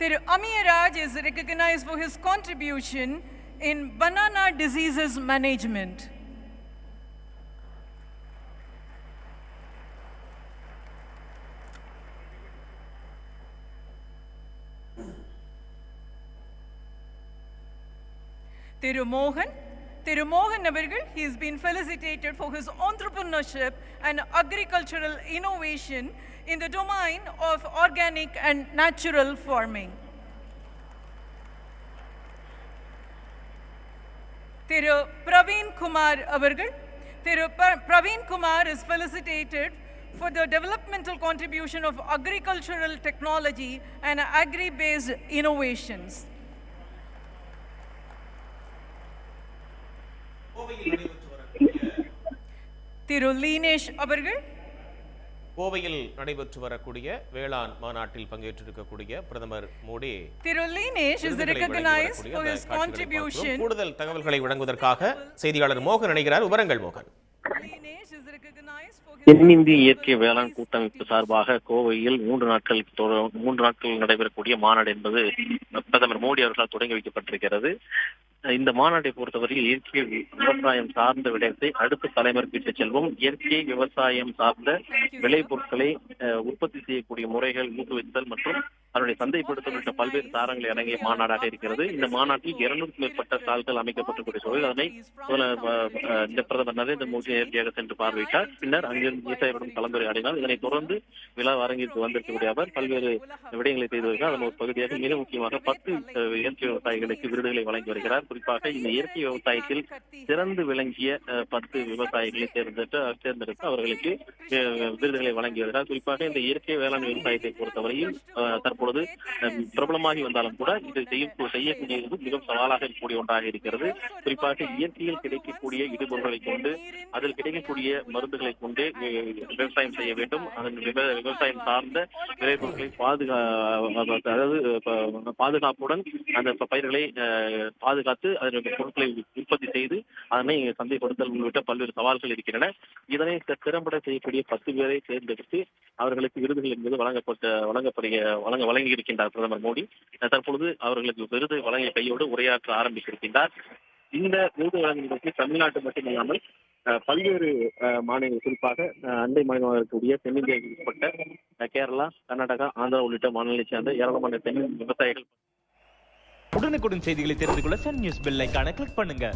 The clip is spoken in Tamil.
Thiru Amiyaraj is recognized for his contribution in banana diseases management. Thiru Mohan Avargal, he has been felicitated for his entrepreneurship and agricultural innovation in the domain of organic and natural farming. Thiru Praveen Kumar Avargal, Praveen Kumar is felicitated for the developmental contribution of agricultural technology and agri-based innovations. திரு லீனேஷ் அவர்கள் கோவையில் நடைபெற்று வரக்கூடிய வேளாண் மாநாட்டில் பங்கேற்றிருக்கக்கூடிய பிரதமர் மோடி திரு லீனேஷ் is recognized for his contribution. கூடுதல் தகவல்களை வழங்குவதற்காக செய்தியாளர் மோகன் இணைகிறார். விவரங்கள் மோகன். தென்னிந்திய இயற்கை வேளாண் கூட்டமைப்பு சார்பாக கோவையில் 3 நாட்கள் நடைபெறக்கூடிய மாநாடு என்பது பிரதமர் மோடி அவர்களால் தொடங்கி வைக்கப்பட்டிருக்கிறது. இந்த மாநாட்டை பொறுத்தவரையில் இயற்கை விவசாயம் சார்ந்த விடயத்தை அடுத்த தலைமுறைக்கு இட்டுச் செல்வோம். இயற்கை விவசாயம் சார்ந்த விளைபொருட்களை உற்பத்தி செய்யக்கூடிய முறைகள் ஊக்குவித்தல் மற்றும் அதனுடைய சந்தைப்படுத்தல் உள்ளிட்ட பல்வேறு சாரங்களை அடங்கிய மாநாடாக இருக்கிறது. இந்த மாநாட்டில் 200க்கும் மேற்பட்ட ஸ்டால்கள் அமைக்கப்பட்டிருக்கூடிய சூழல் அதனை இந்த பிரதமர் நரேந்திர மோடி நேரடியாக சென்று பார்வையிட்டார். பின்னர் அங்கிருந்து விவசாயிகளுடன் கலந்துரையாடினார். இதனைத் தொடர்ந்து விழா அரங்கிற்கு வந்திருக்கக்கூடிய அவர் பல்வேறு விடயங்களை செய்து வருகிறார். அதன் ஒரு பகுதியாக மிக முக்கியமாக 10 இயற்கை விவசாயிகளுக்கு விருதுகளை வழங்கி வருகிறார். குறிப்பாக இந்த இயற்கை விவசாயத்தில் சிறந்து விளங்கிய 10 விவசாயிகளை தேர்ந்தெடுத்து அவர்களுக்கு விருதுகளை வழங்கி வருகிறார். குறிப்பாக இந்த இயற்கை வேளாண் விவசாயத்தை பொறுத்தவரையில் தற்பொழுது பிரபலமாகி வந்தாலும் கூட இது செய்யக்கூடியது மிகவும் சவாலாக இருக்கக்கூடிய ஒன்றாக இருக்கிறது. குறிப்பாக இயற்கையில் கிடைக்கக்கூடிய இடுபொருள்களை கொண்டு அதில் கிடைக்கக்கூடிய மருந்துகளை கொண்டு விவசாயம் செய்ய வேண்டும். அதன் விவசாயம் சார்ந்த விளைபொருட்களை பாதுகாப்புடன் அந்த பயிர்களை பாதுகாத்து அதனுடைய பொருட்களை உற்பத்தி செய்து அதனை சந்தைப்படுத்தல் உள்ளிட்ட பல்வேறு சவால்கள் இருக்கின்றன. இதனை திறம்பட செய்யக்கூடிய 10 பேரை தேர்ந்தெடுத்து அவர்களுக்கு விருதுகள் என்பது வழங்கி இருக்கின்றார் பிரதமர் மோடி. தற்பொழுது அவர்களுக்கு விருது வழங்கிய கையோடு உரையாற்ற ஆரம்பித்திருக்கின்றார். இந்த விருது வழங்கும் நிகழ்ச்சி தமிழ்நாட்டு மட்டுமில்லாமல் பல்வேறு மாநிலங்கள் குறிப்பாக அண்டை மாநிலமாக இருக்கக்கூடிய தென்னிந்தியாவுக்கு உட்பட்ட கேரளா, கர்நாடகா, ஆந்திரா உள்ளிட்ட மாநிலங்களை சேர்ந்த ஏராளமான தென் விவசாயிகள் உடனுக்குடன் செய்திகளை தெரிந்து கொள்ள சன் நியூஸ் பெல் ஐகானை கிளிக் பண்ணுங்க.